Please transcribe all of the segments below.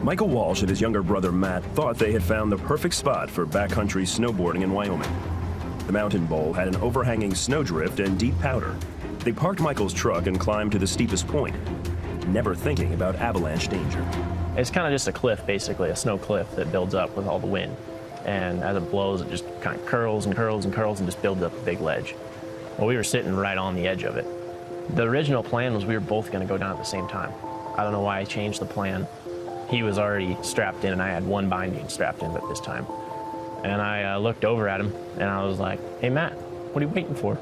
Michael Walsh and his younger brother Matt thought they had found the perfect spot for backcountry snowboarding in Wyoming. The mountain bowl had an overhanging snowdrift and deep powder. They parked Michael's truck and climbed to the steepest point, never thinking about avalanche danger. It's kind of just a cliff, basically, a snow cliff that builds up with all the wind. And as it blows, it just kind of curls and curls and curls and just builds up a big ledge. Well, we were sitting right on the edge of it. The original plan was we were both going to go down at the same time. I don't know why I changed the plan. He was already strapped in, and I had one binding strapped in at this time. And I looked over at him, and I was like, "Hey, Matt, what are you waiting for?"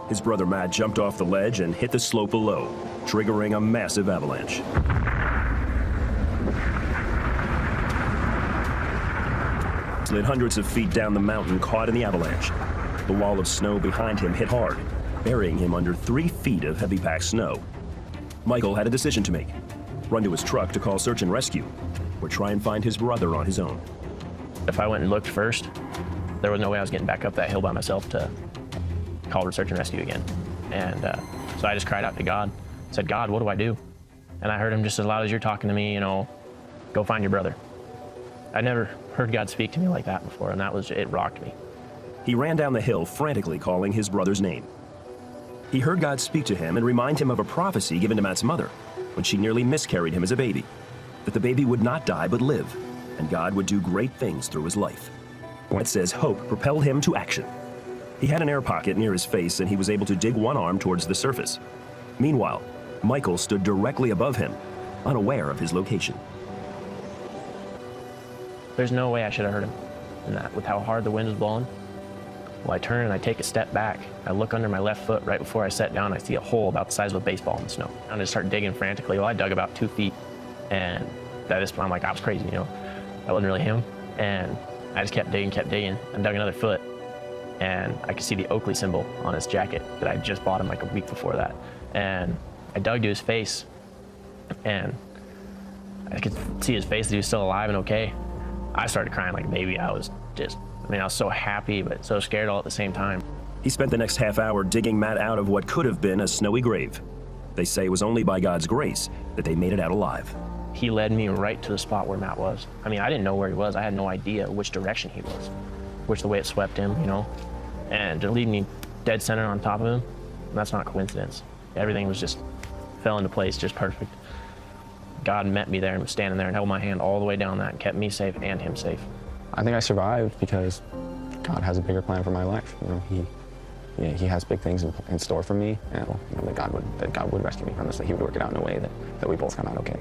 His brother Matt jumped off the ledge and hit the slope below, triggering a massive avalanche. Slid hundreds of feet down the mountain, caught in the avalanche. The wall of snow behind him hit hard, burying him under 3 feet of heavy packed snow. Michael had a decision to make: run to his truck to call search and rescue, or try and find his brother on his own. If I went and looked first, there was no way I was getting back up that hill by myself to call search and rescue again. And so I just cried out to God, said, "God, what do I do?" And I heard him just as loud as you're talking to me, "Go find your brother." I never heard God speak to me like that before, and it rocked me. He ran down the hill, frantically calling his brother's name. He heard God speak to him and remind him of a prophecy given to Matt's mother when she nearly miscarried him as a baby, that the baby would not die but live, and God would do great things through his life. It says hope propelled him to action. He had an air pocket near his face, and he was able to dig one arm towards the surface. Meanwhile, Michael stood directly above him, unaware of his location. There's no way I should have heard him in that, with how hard the wind was blowing. Well, I turn and I take a step back. I look under my left foot right before I sat down. I see a hole about the size of a baseball in the snow. And I just start digging frantically. Well, I dug about 2 feet, and I'm like, I was crazy, That wasn't really him. And I just kept digging, and dug another foot. And I could see the Oakley symbol on his jacket that I just bought him like a week before that. And I dug to his face, and I could see his face that he was still alive and okay. I started crying like a baby. I was so happy, but so scared all at the same time. He spent the next half hour digging Matt out of what could have been a snowy grave. They say it was only by God's grace that they made it out alive. He led me right to the spot where Matt was. I didn't know where he was. I had no idea which direction he was, the way it swept him, And to leave me dead center on top of him, that's not coincidence. Everything was just fell into place, just perfect. God met me there and was standing there and held my hand all the way down that and kept me safe and him safe. I think I survived because God has a bigger plan for my life. He has big things in store for me, that God would rescue me from this, that he would work it out in a way that we both come out okay.